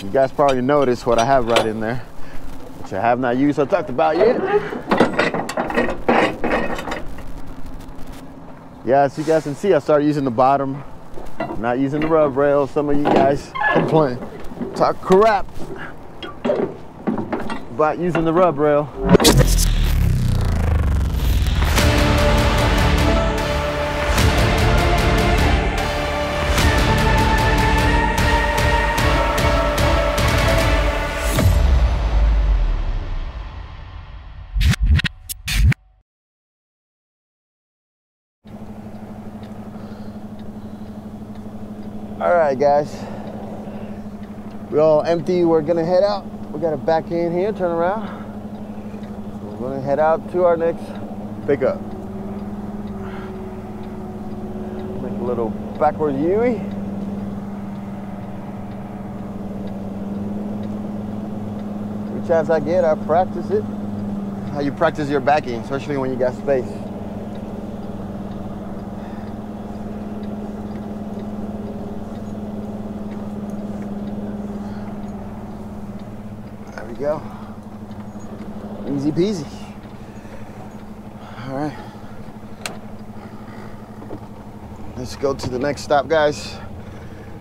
You guys probably noticed what I have right in there, which I have not used or talked about yet. Yeah, as you guys can see, I started using the bottom, not using the rub rail. Some of you guys complain, talk crap about using the rub rail. All right, guys, we're all empty. We're gonna head out. We gotta back in here, turn around. So we're gonna head out to our next pickup. Make a little backwards U-ey. Every chance I get, I practice it. How you practice your backing, especially when you got space. Go. Easy peasy. All right. Let's go to the next stop, guys.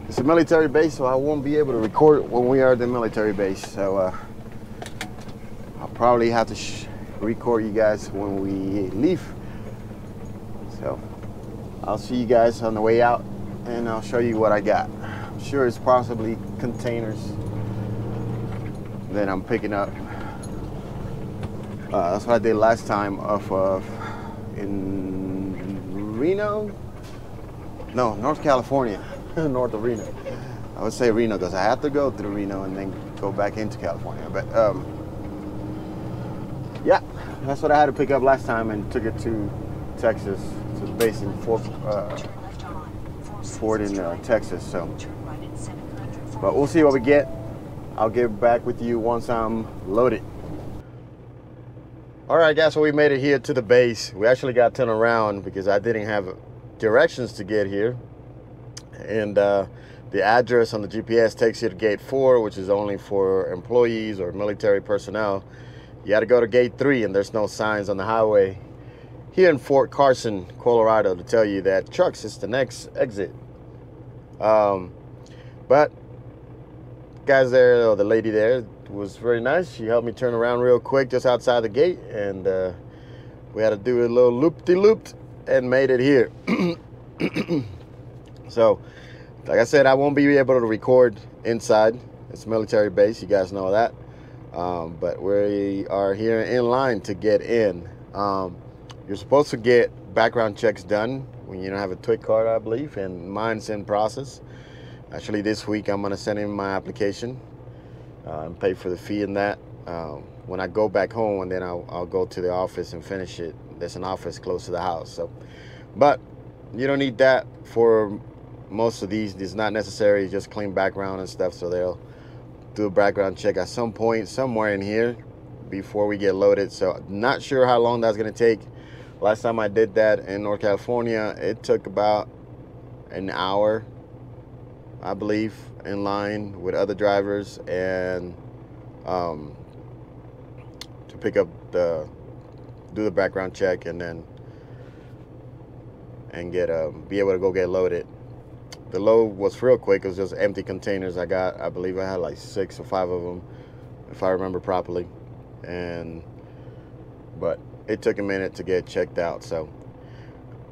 It's a military base, so I won't be able to record when we are at the military base. So I'll probably have to record you guys when we leave. So I'll see you guys on the way out, and I'll show you what I got. I'm sure it's possibly containers that I'm picking up. That's what I did last time off of in Reno? No, North California, north of Reno. I would say Reno because I have to go through Reno and then go back into California. But yeah, that's what I had to pick up last time and took it to Texas. It's based in Fort in Texas. So, but we'll see what we get. I'll get back with you once I'm loaded. All right, guys, so we made it here to the base. We actually got turned around because I didn't have directions to get here. And the address on the GPS takes you to gate 4, which is only for employees or military personnel. You got to go to gate 3, and there's no signs on the highway here in Fort Carson, Colorado, to tell you that trucks is the next exit. But guys there, or the lady there, was very nice. She helped me turn around real quick just outside the gate, and we had to do a little loop-de-loop and made it here. So, like I said, I won't be able to record inside. It's a military base, you guys know that. But we are here in line to get in. You're supposed to get background checks done when you don't have a TWIC card, I believe, and mine's in process. Actually, this week I'm going to send in my application and pay for the fee in that. When I go back home, and then I'll go to the office and finish it. There's an office close to the house. So, but you don't need that for most of these. It's not necessary, just clean background and stuff. So they'll do a background check at some point somewhere in here before we get loaded. So not sure how long that's going to take. Last time I did that in North California, it took about an hour, I believe, in line with other drivers, and to pick up do the background check, and then get be able to go get loaded. The load was real quick. It was just empty containers. I believe I had like 6 or 5 of them, if I remember properly, but it took a minute to get checked out. So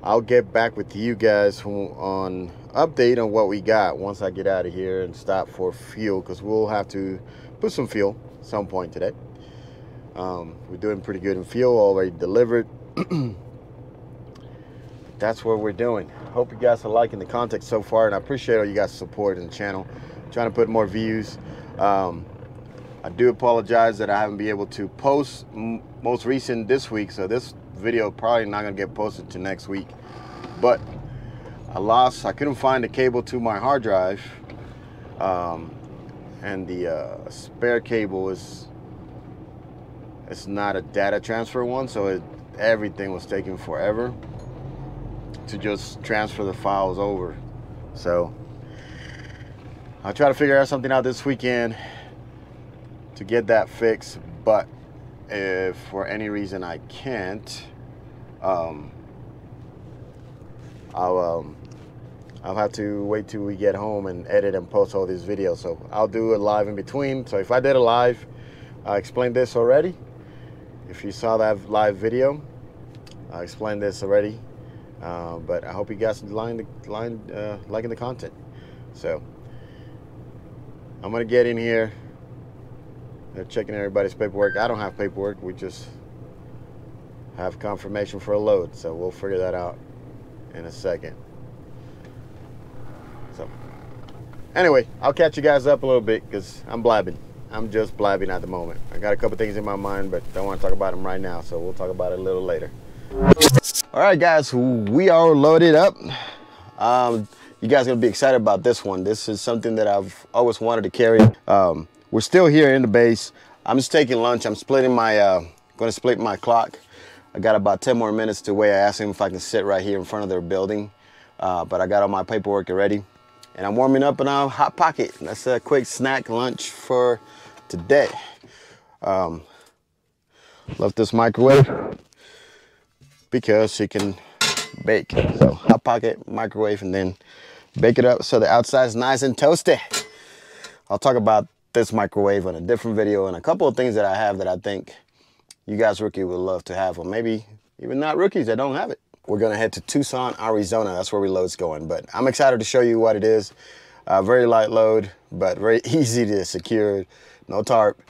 I'll get back with you guys on update on what we got once I get out of here and stop for fuel, because we'll have to put some fuel at some point today. We're doing pretty good in fuel, already delivered. That's what we're doing. Hope you guys are liking the content so far, and I appreciate all you guys' support in the channel. Trying to put more views. I do apologize that I haven't been able to post most recent this week, so this video probably not gonna get posted to next week. But I couldn't find the cable to my hard drive, and the spare cable it's not a data transfer one, so everything was taking forever to just transfer the files over. So I'll try to figure out something out this weekend to get that fixed, but if for any reason I can't, I'll have to wait till we get home and edit and post all these videos. So I'll do a live in between. So if I did a live, I explained this already. If you saw that live video, I explained this already. But I hope you guys liking the content. So I'm gonna get in here. They're checking everybody's paperwork. I don't have paperwork. We just have confirmation for a load. So we'll figure that out in a second. So anyway, I'll catch you guys up a little bit because I'm blabbing. I'm just blabbing at the moment. I got a couple things in my mind, but don't want to talk about them right now. So we'll talk about it a little later. All right, guys, we are loaded up. You guys are gonna be excited about this one. This is something that I've always wanted to carry. We're still here in the base. I'm just taking lunch. I'm splitting my, gonna split my clock. I got about 10 more minutes to wait. I asked him if I can sit right here in front of their building, but I got all my paperwork already. And I'm warming up in a Hot Pocket. That's a quick snack lunch for today. Left this microwave because you can bake. So Hot Pocket, microwave, and then bake it up so the outside's nice and toasty. I'll talk about this microwave on a different video and a couple of things that I have that I think you guys rookie would love to have, or maybe even not rookies that don't have it. We're gonna head to Tucson, Arizona. That's where we load's going, but I'm excited to show you what it is. Very light load, but very easy to secure, no tarp.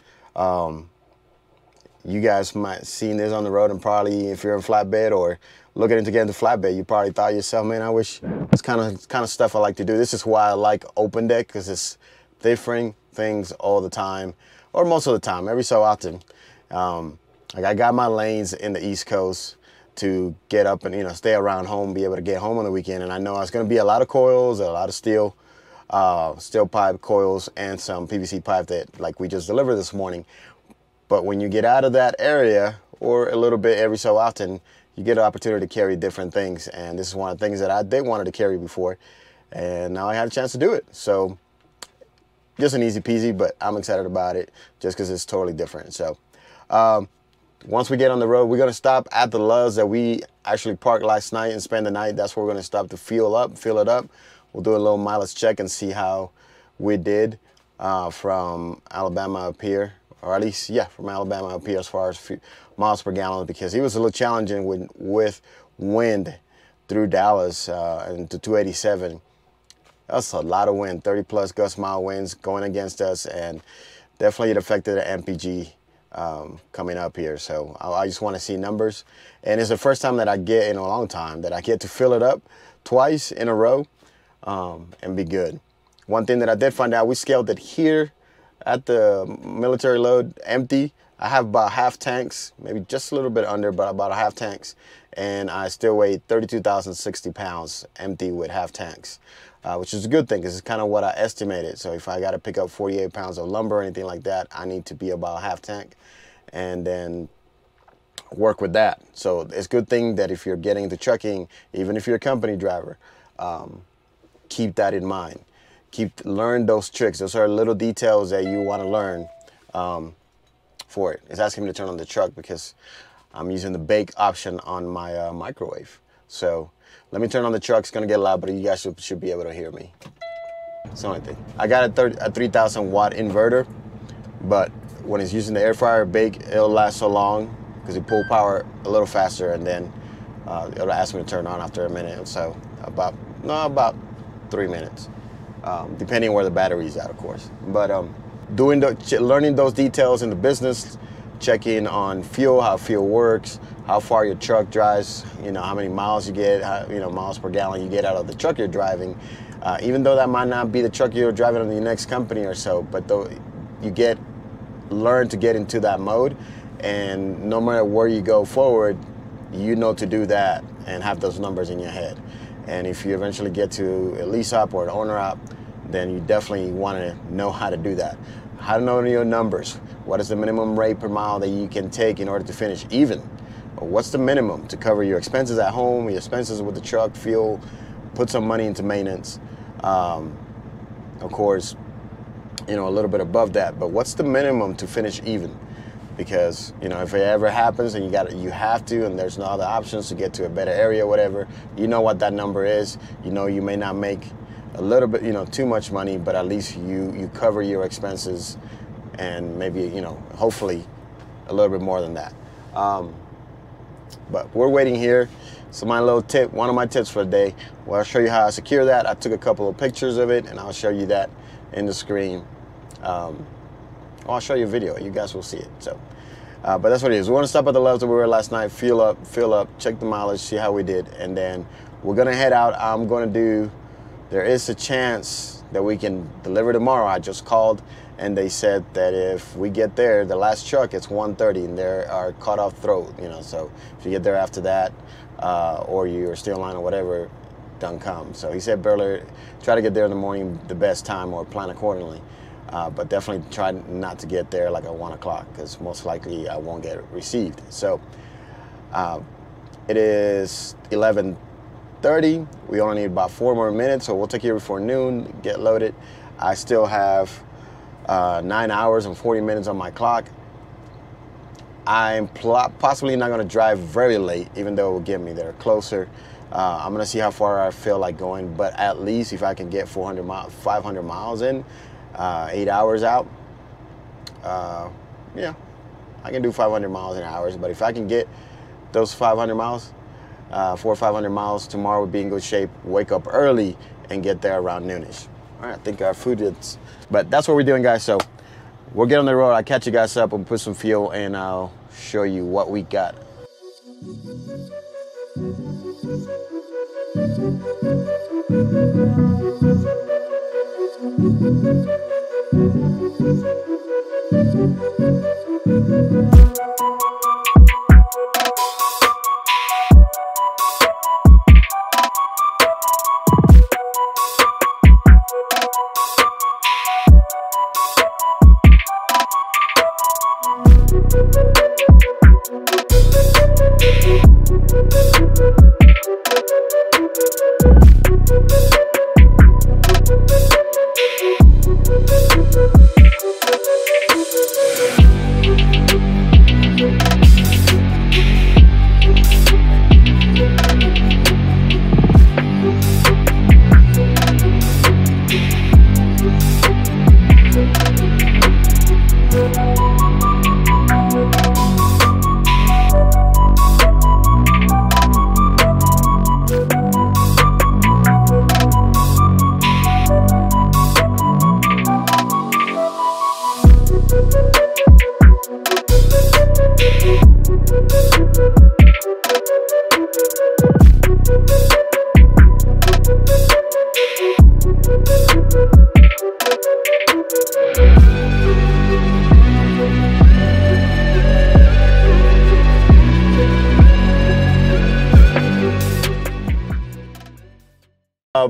You guys might have seen this on the road, and probably if you're in flatbed or looking into getting the flatbed, you probably thought yourself, man, I wish it's kind of stuff I like to do. This is why I like open deck, because it's different things all the time, or most of the time, every so often. Like I got my lanes in the East Coast to get up and, you know, stay around home, be able to get home on the weekend. And I know it's going to be a lot of coils, a lot of steel pipe coils, and some PVC pipe that like we just delivered this morning. But when you get out of that area, or a little bit every so often, you get an opportunity to carry different things. And this is one of the things that I did wanted to carry before, and now I had a chance to do it. So just an easy peasy, but I'm excited about it just because it's totally different. So once we get on the road, we're going to stop at the Loves that we actually parked last night and spend the night. That's where we're going to stop to fill it up. We'll do a little mileage check and see how we did from Alabama up here, or at least, yeah, from Alabama up here as far as miles per gallon, because it was a little challenging with wind through Dallas into 287. That's a lot of wind, 30+ gust mile winds going against us, and definitely it affected the MPG coming up here. So I just want to see numbers, and it's the first time that I get in a long time that I get to fill it up twice in a row and be good. One thing that I did find out, we scaled it here at the military load empty. I have about half tanks, maybe just a little bit under, but about a half tanks, and I still weigh 32,060 pounds empty with half tanks. Which is a good thing because it's kind of what I estimated. So if I got to pick up 48 pounds of lumber or anything like that, I need to be about half tank and then work with that. So it's a good thing that if you're getting into trucking, even if you're a company driver, keep that in mind. Learn those tricks. Those are little details that you want to learn for it. It's asking me to turn on the truck because I'm using the bake option on my microwave. So let me turn on the truck. It's gonna get loud, but you guys should be able to hear me. It's the only thing. I got a 3,000 watt inverter, but when it's using the air fryer bake, it'll last so long because it pull power a little faster, and then it'll ask me to turn on after a minute. So about 3 minutes, depending where the battery's at, of course. But learning those details in the business, checking on fuel, how fuel works, how far your truck drives, you know, how many miles you get, miles per gallon you get out of the truck you're driving. Even though that might not be the truck you're driving on the next company or so, but though you learn to get into that mode, and no matter where you go forward, you know to do that and have those numbers in your head. And if you eventually get to a lease op or an owner op, then you definitely want to know how to do that. How to know your numbers. What is the minimum rate per mile that you can take in order to finish even? Or what's the minimum to cover your expenses at home, your expenses with the truck, fuel, put some money into maintenance. Of course, you know, a little bit above that. But what's the minimum to finish even? Because, you know, if it ever happens and you have to, and there's no other options to get to a better area, whatever, you know what that number is. You know, you may not make a little bit, you know, too much money, but at least you cover your expenses, and maybe, you know, hopefully a little bit more than that. But we're waiting here. So my little tip, one of my tips for the day, well, I'll show you how I secure that. I took a couple of pictures of it, and I'll show you that in the screen. I'll show you a video. You guys will see it. So, but that's what it is. We want to stop at the levels that we were last night, fill up, check the mileage, see how we did, and then we're gonna head out. There is a chance that we can deliver tomorrow. I just called, and they said that if we get there, the last truck, it's 1:30, and they're our cutoff throat. You know, so if you get there after that, or you're still in line or whatever, don't come. So he said, Burler, try to get there in the morning, the best time, or plan accordingly. But definitely try not to get there like at 1 o'clock, because most likely I won't get received. So it is 11:30. We only need about 4 more minutes, so we'll take here before noon, get loaded. I still have 9 hours and 40 minutes on my clock. I'm possibly not going to drive very late, even though it will get me there closer. I'm going to see how far I feel like going, but at least if I can get 500 miles in, 8 hours out, yeah, I can do 500 miles in hours. But if I can get those 500 miles, 400 or 500 miles tomorrow, would be in good shape. Wake up early and get there around noonish. All right, I think our food is, but that's what we're doing, guys. So we'll get on the road. I'll catch you guys up and put some fuel, and I'll show you what we got.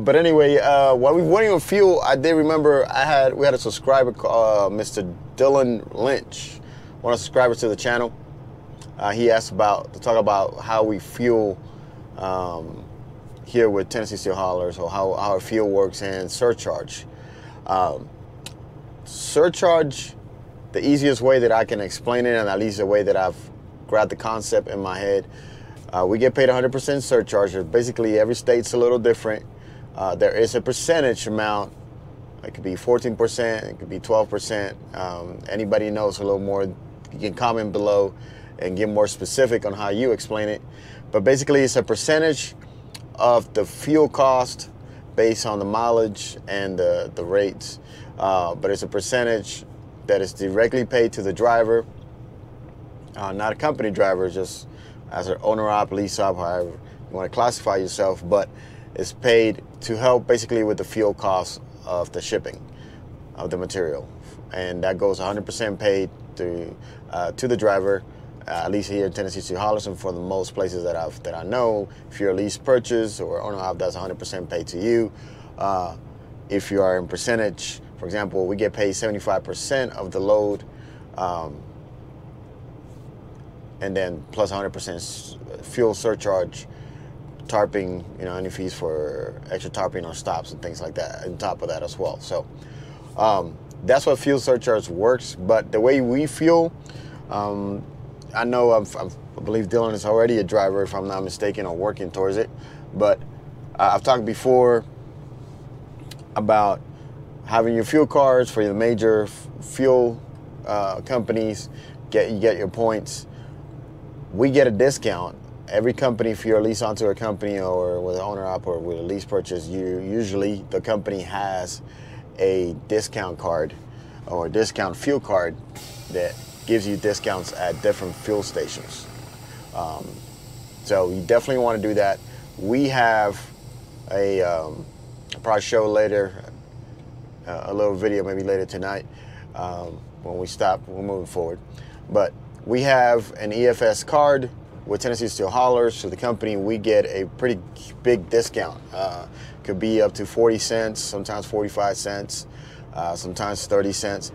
But anyway, while we were waiting on fuel, I did remember we had a subscriber called Mr. Dylan Lynch, one of the subscribers to the channel. He asked to talk about how we fuel here with Tennessee Steel Haulers, or how our fuel works, and surcharge. Surcharge, the easiest way that I can explain it, and at least the way that I've grabbed the concept in my head, we get paid 100% surcharge. Basically, every state's a little different. There is a percentage amount. It could be 14%, it could be 12%. Anybody knows a little more, you can comment below and get more specific on how you explain it. But basically, it's a percentage of the fuel cost based on the mileage and the rates. But it's a percentage that is directly paid to the driver, not a company driver, just as an owner-op, lease-op, however you want to classify yourself, but it's paid to help basically with the fuel cost of the shipping of the material. And that goes 100% paid to the driver, at least here in Tennessee Steel Haulers, and for the most places that I know. If you're a lease purchase or owner-op, that's 100% paid to you. If you are in percentage, for example, we get paid 75% of the load, and then plus 100% fuel surcharge, tarping, any fees for extra tarping or stops and things like that on top of that as well. So that's what fuel surcharge works. But the way we fuel, I know I believe Dylan is already a driver, if I'm not mistaken, or working towards it. But I've talked before about having your fuel cards for the major fuel companies. You get your points. We get a discount. Every company, if you're leased onto a company or with an owner op or with a lease purchase, usually the company has a discount card or a discount fuel card that gives you discounts at different fuel stations. So you definitely want to do that. We have I'll probably show later a little video, maybe later tonight when we stop. We're moving forward, but we have an EFS card with Tennessee Steel Haulers. So the company, we get a pretty big discount. Could be up to 40 cents, sometimes 45 cents, sometimes 30 cents.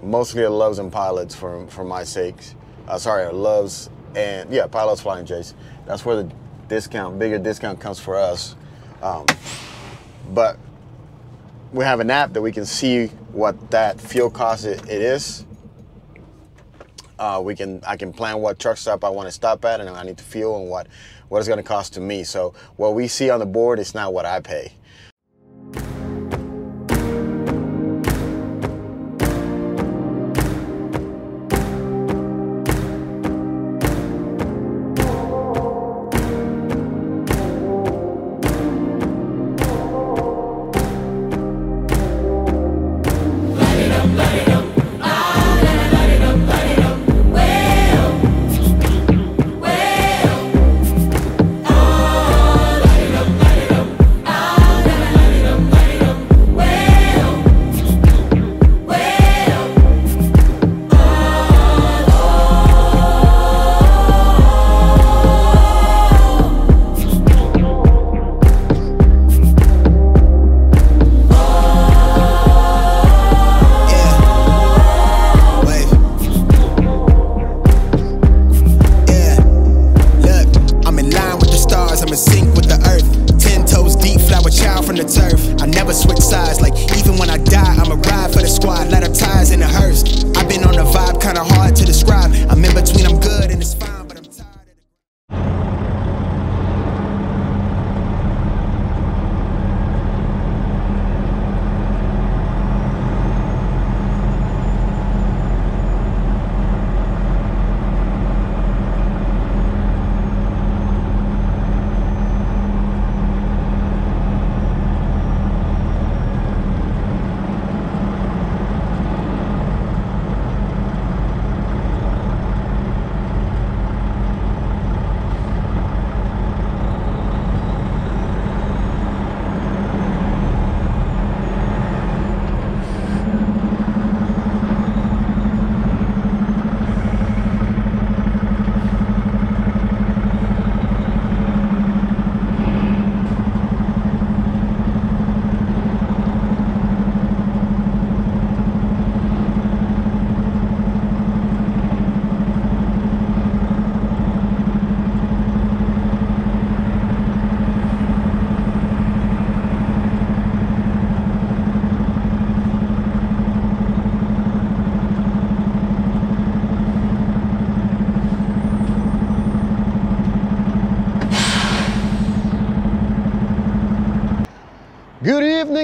Mostly at Loves and Pilots for my sakes. Sorry, Loves and yeah, Pilots, Flying J's. That's where the discount, bigger discount comes for us. But we have an app that we can see what that fuel cost it is. I can plan what truck stop I want to stop at, and I need to fuel, and what it's going to cost to me. So what we see on the board is not what I pay.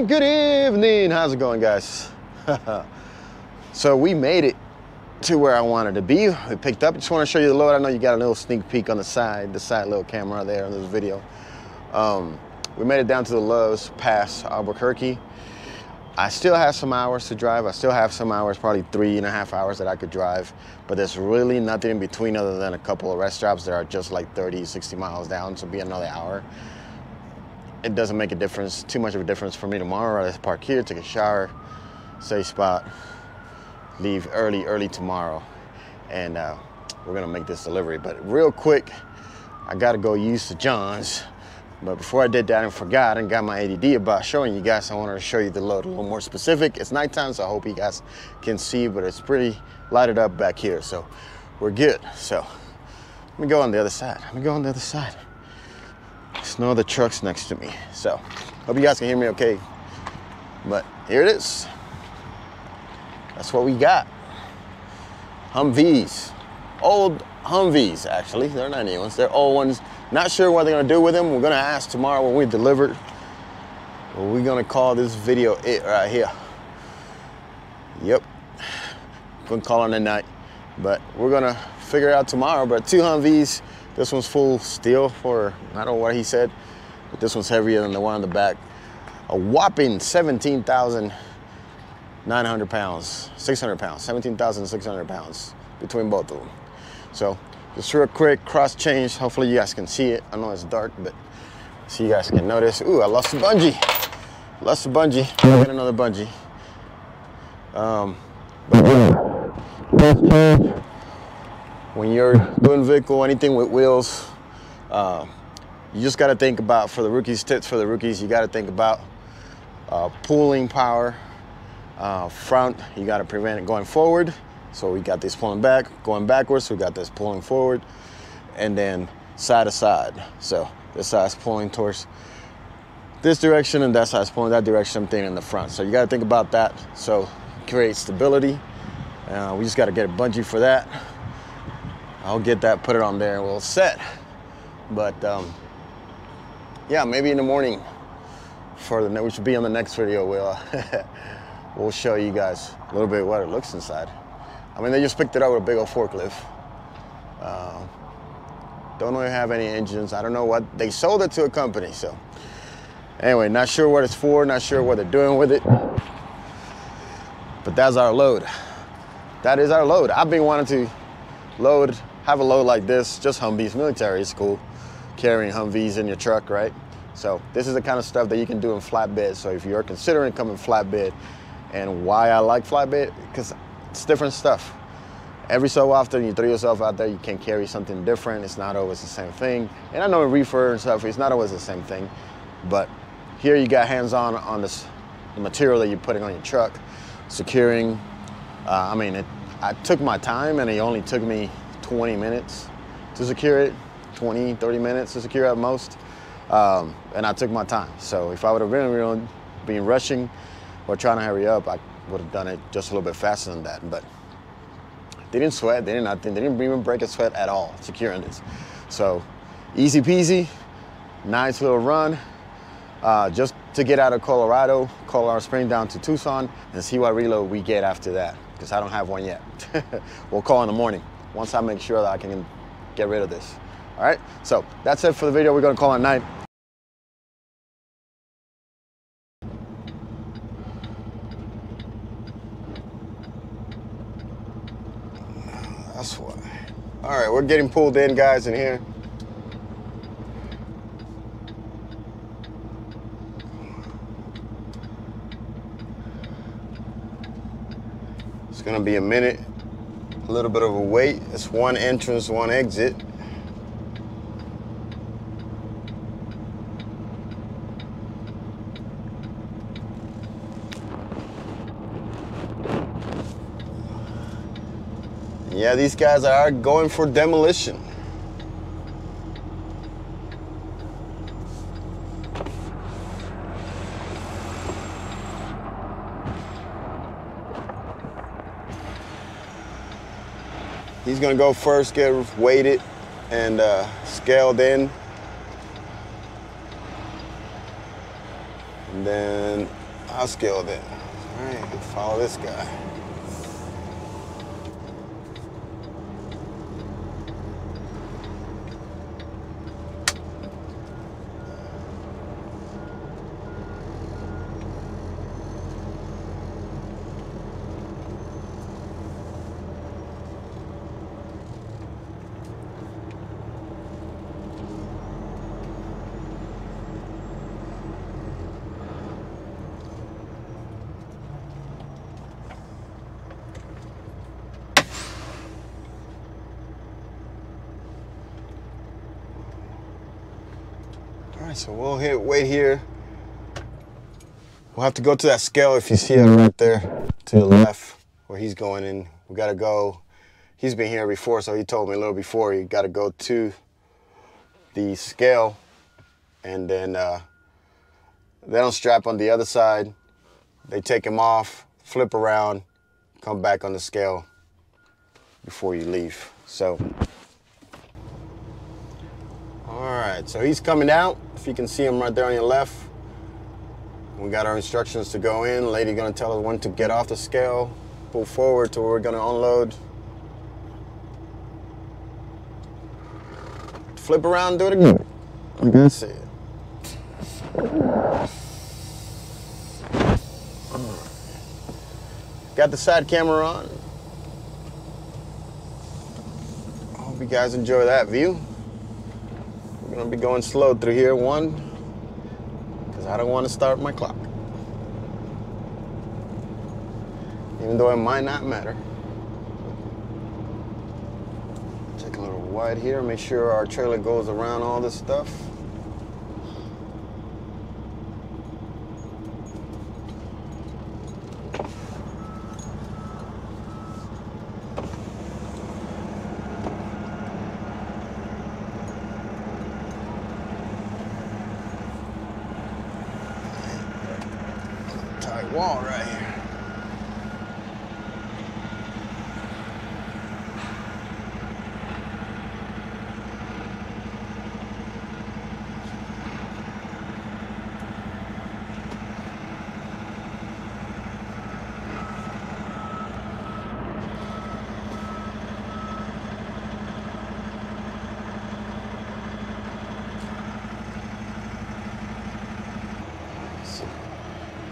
Good evening. How's it going, guys? So we made it to where I wanted to be. We picked up. Just want to show you the load. I know you got a little sneak peek on the side little camera there in this video. We made it down to the Loves past Albuquerque. I still have some hours to drive. I still have some hours, probably 3.5 hours that I could drive, but there's really nothing in between other than a couple of rest stops that are just like 30, 60 miles down, so be another hour. It doesn't make a difference, too much of a difference for me tomorrow. Let's park here, take a shower, safe spot, leave early tomorrow, and we're gonna make this delivery. But real quick, I gotta go use the Johns. But before I did that and forgot and got my ADD about showing you guys, I wanted to show you the load a little more specific. It's nighttime, so I hope you guys can see, but it's pretty lighted up back here, so we're good. So let me go on the other side. There's no other trucks next to me, so hope you guys can hear me okay. But here it is. That's what we got. Humvees. Old Humvees, actually. They're not new ones. They're old ones. Not sure what they're going to do with them. We're going to ask tomorrow when we deliver. Well, we're going to call this video it right here. Yep. Couldn't call it a night. But we're going to figure it out tomorrow. But 2 Humvees. This one's full steel for, I don't know what he said, but this one's heavier than the one on the back. A whopping 17,900 pounds, 600 pounds, 17,600 pounds between both of them. So just real quick cross change. Hopefully you guys can see it. I know it's dark, but so you guys can notice. Ooh, I lost the bungee. Lost the bungee. I'll get another bungee. Cross change. When you're doing vehicle, anything with wheels, you just got to think about, for the rookies, tips for the rookies, you got to think about pulling power. Front, you got to prevent it going forward. So we got this pulling back, going backwards. So we got this pulling forward, and then side to side. So this side's pulling towards this direction, and that side's pulling that direction, same thing in the front. So you got to think about that. So create stability. We just got to get a bungee for that. I'll get that, put it on there, and we'll set. But yeah, maybe in the morning we should be on the next video. We'll show you guys a little bit what it looks inside. I mean, they just picked it up with a big old forklift. Don't really have any engines. I don't know what, they sold it to a company. So anyway, not sure what it's for, not sure what they're doing with it. But that's our load. That is our load. I've been wanting to have a load like this, just Humvees. Military is cool, carrying Humvees in your truck, right? So this is the kind of stuff that you can do in flatbed. So if you're considering coming flatbed, and why I like flatbed, because it's different stuff. Every so often you throw yourself out there, you can carry something different. It's not always the same thing. And I know in reefer and stuff, it's not always the same thing. But here you got hands-on on the material that you're putting on your truck, securing. I took my time, and it only took me 20 minutes to secure it, 20, 30 minutes to secure at most. And I took my time. So if I would have been rushing or trying to hurry up, I would have done it just a little bit faster than that. But they didn't sweat, they did nothing. They didn't even break a sweat at all securing this. So easy peasy, nice little run. Just to get out of Colorado Springs down to Tucson, and see what reload we get after that, because I don't have one yet. We'll call in the morning once I make sure that I can get rid of this. All right, so that's it for the video. We're gonna call it night. That's why. All right, we're getting pulled in, guys, in here. It's gonna be a minute, a little bit of a wait. It's one entrance, one exit. Yeah, these guys are going for demolition. He's gonna go first, get weighted and scaled in. And then I'll scale it in. All right, follow this guy. All right, so we'll hit wait here. We'll have to go to that scale if you see it right there to the left where he's going in. We gotta go. He's been here before, so he told me a little before you gotta go to the scale, and then they don't strap on the other side. they take him off, flip around, come back on the scale before you leave. So, all right, so he's coming out. If you can see him right there on your left. We got our instructions to go in. Lady gonna tell us when to get off the scale, pull forward to where we're gonna unload. Flip around, do it again. That's it. Got the side camera on. I hope you guys enjoy that view. We're gonna be going slow through here, because I don't want to start my clock. Even though it might not matter. Take a little wide here, make sure our trailer goes around all this stuff. Tight wall right here.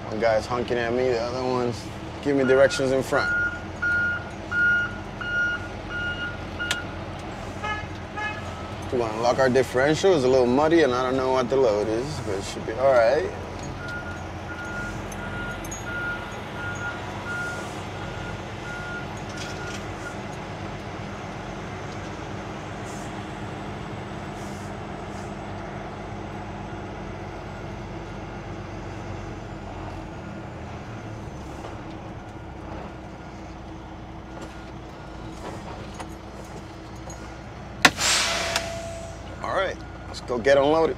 One guy's honking at me, the other one's giving me directions in front. We're gonna lock our differential. It's a little muddy and I don't know what the load is, but it should be all right. All right, let's go get unloaded.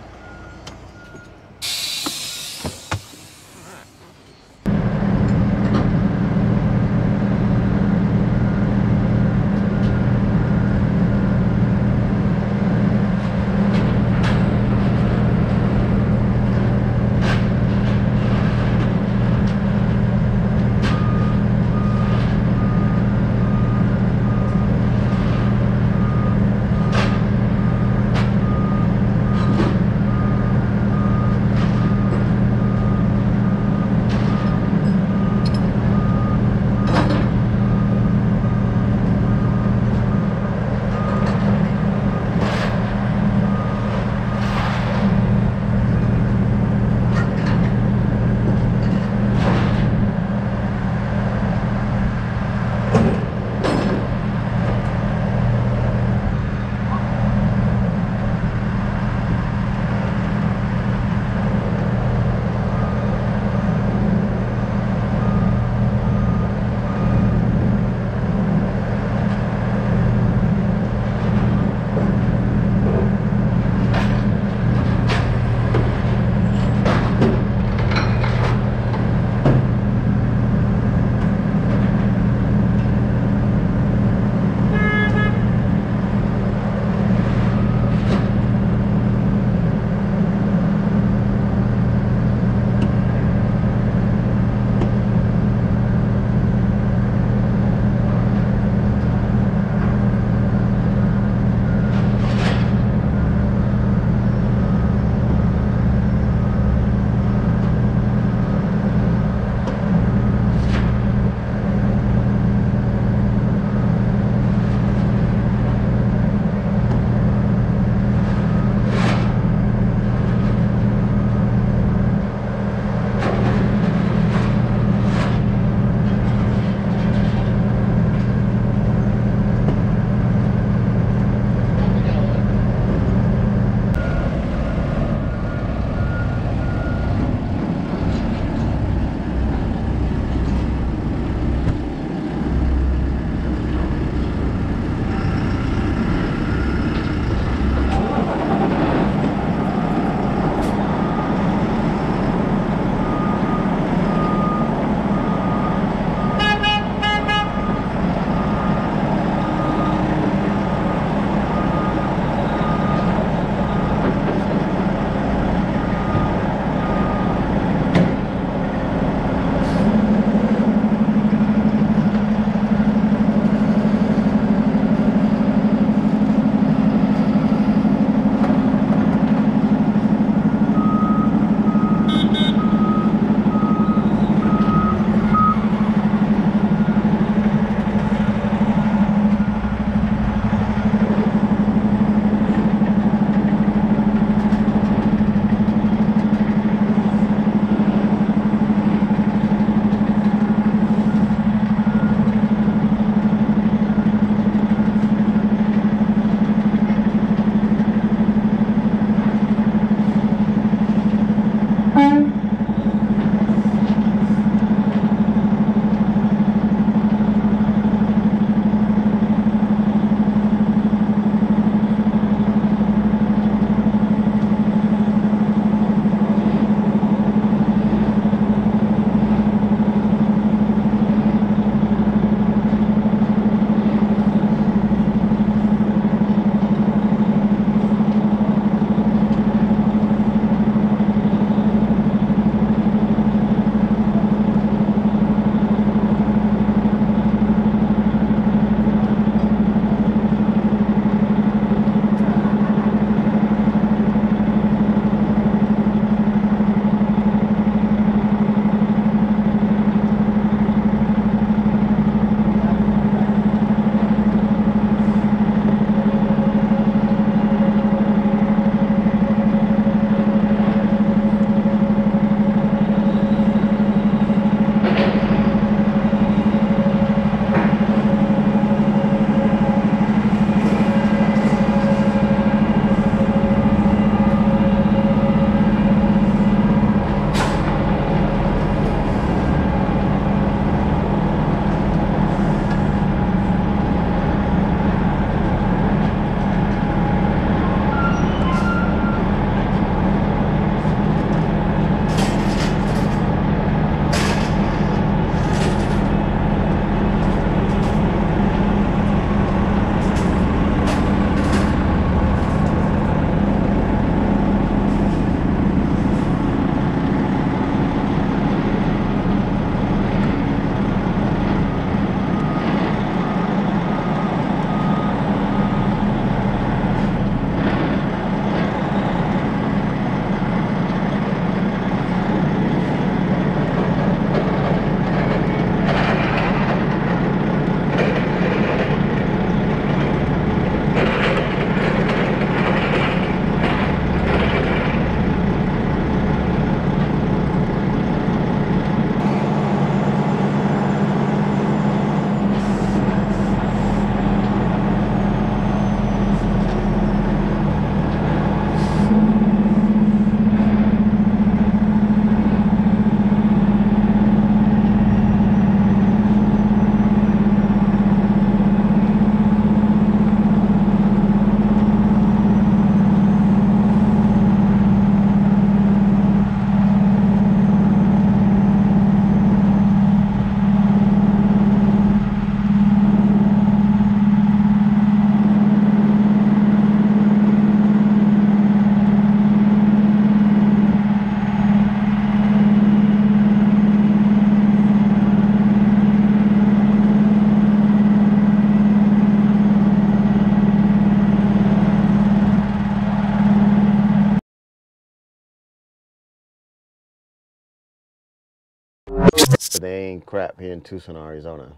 but they ain't crap here in Tucson, Arizona.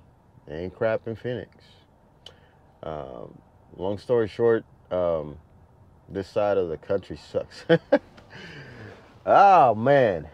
They ain't crap in Phoenix. Long story short, this side of the country sucks. Oh man,